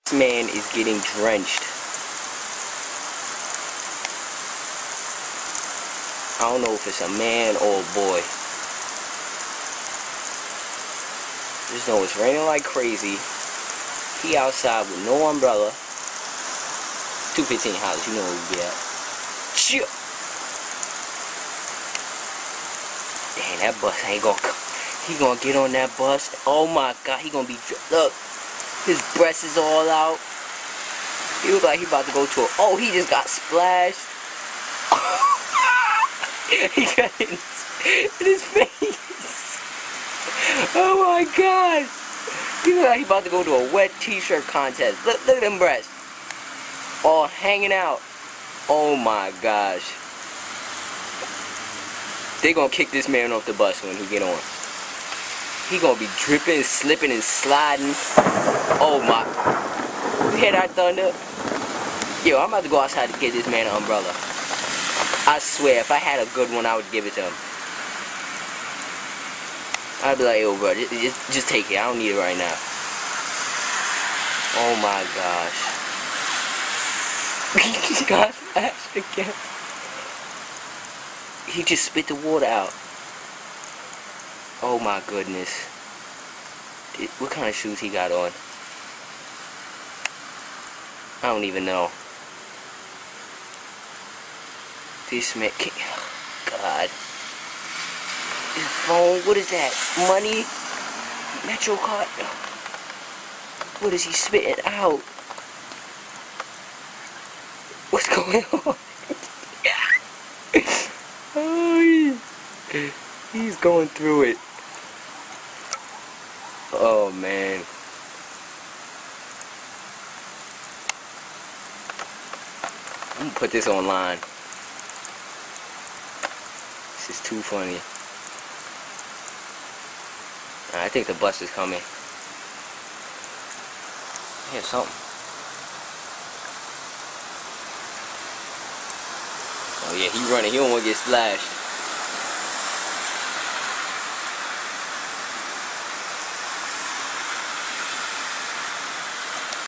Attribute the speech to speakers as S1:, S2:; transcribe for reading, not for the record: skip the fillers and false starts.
S1: This man is getting drenched. I don't know if it's a man or a boy. Just know it's raining like crazy. He outside with no umbrella. 215 house, you know where we be at. Chill. Damn, that bus ain't gonna come. He gonna get on that bus. Oh my god, he gonna be. Look, his breast is all out. He look like he about to go to a. Oh, he just got splashed. He got it in his face. Oh my god. He look like he about to go to a wet t-shirt contest. Look at them breasts. All hanging out. Oh my gosh. They gonna kick this man off the bus when he get on. He gonna be dripping, slipping, and sliding. Oh my. You hear that thunder? Yo, I'm about to go outside to get this man an umbrella. I swear, if I had a good one, I would give it to him. I'd be like, yo, bro, just take it. I don't need it right now. Oh my gosh. He got flashed again. He just spit the water out. Oh my goodness. What kind of shoes he got on? I don't even know. This man can't. God. His phone, what is that? Money? Metro card? What is he spitting out? What's going on? Oh, he's going through it. Oh man. I'm gonna put this online. This is too funny. I think the bus is coming. Here's something. Oh yeah, he running. He don't want to get splashed.